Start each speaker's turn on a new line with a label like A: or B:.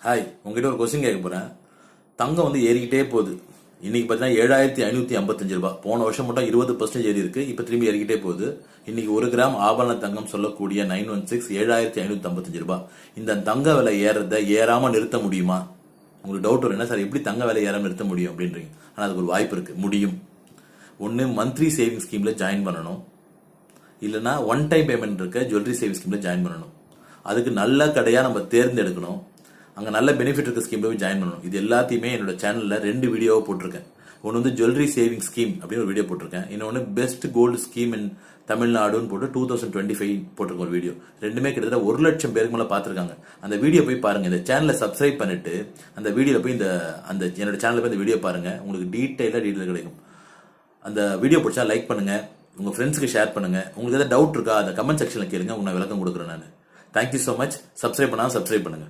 A: Hi, உங்ககிட்ட ஒரு question கேட்க போறேன். தங்கம் வந்து ஏறிக்கிட்டே போகுது. இன்னைக்கு பார்த்தீங்கன்னா 7555 ரூபாய். போன வருஷம் மட்டும் 20% ஏறி இருக்கு. இப்போ திரும்பி ஏறிக்கிட்டே போகுது. இன்னைக்கு 1 கிராம் ஆபரண தங்கம் சொல்லக்கூடிய 916 7555 ரூபாய். இந்த தங்க விலை ஏறத ஏறாம நிறுத்த முடியுமா? உங்களுக்கு டவுட் வரும், என்ன சார் எப்படி தங்க விலை ஏறாம நிறுத்த முடியும் அப்படின்றீங்க. ஆனால் அதுக்கு ஒரு வாய்ப்பு இருக்கு, முடியும். ஒன்று, மந்த்லி சேவிங் ஸ்கீம்ல ஜாயின் பண்ணணும். இல்லைன்னா ஒன் டைம் பேமெண்ட் இருக்க ஜுவல்லரி சேவிங் ஸ்கீம்ல ஜாயின் பண்ணணும். அதுக்கு நல்ல கடையா நம்ம தேர்ந்தெடுக்கணும். அங்கே நல்ல பெனிஃபிட் இருக்க ஸ்கீம்ல போய் ஜாயின் பண்ணணும். இது எல்லாத்தையுமே என்னோட சேனலில் 2 வீடியோவை போட்டிருக்கேன். ஒன்று வந்து ஜுவல்லரி சேவிங் ஸ்கீம் அப்படின்னு ஒரு வீடியோ போட்டிருக்கேன். இன்னொன்று பெஸ்ட் கோல்டு ஸ்கீம் இன் தமிழ்நாடுன்னு போட்டு 2025 போட்டிருக்க ஒரு வீடியோ. ரெண்டுமே கிட்டத்தட்ட 1 லட்சம் பேருக்கு மேலே பார்த்துருக்காங்க. அந்த வீடியோ போய் பாருங்க. இந்த சேனலை சப்ஸ்கிரைப் பண்ணிட்டு அந்த வீடியோவில் போய் அந்த என்னோட சேனலில் போய் இந்த வீடியோ பாருங்க. உங்களுக்கு டீட்டெயில் கிடைக்கும். அந்த வீடியோ பிடிச்சா லைக் பண்ணுங்க, உங்க ஃப்ரெண்ட்ஸ்க்கு ஷேர் பண்ணுங்க. உங்களுக்கு ஏதாவது டவுட் இருக்கா அந்த கமெண்ட் செக்ஷன்ல கேளுங்க, உங்களுக்கு நான் விளக்கம் கொடுக்குறேன். நான் தேங்க்யூ ஸோ மச். சப்ஸ்கிரைப் பண்ணாலும் சப்ஸ்கிரைப் பண்ணுங்க.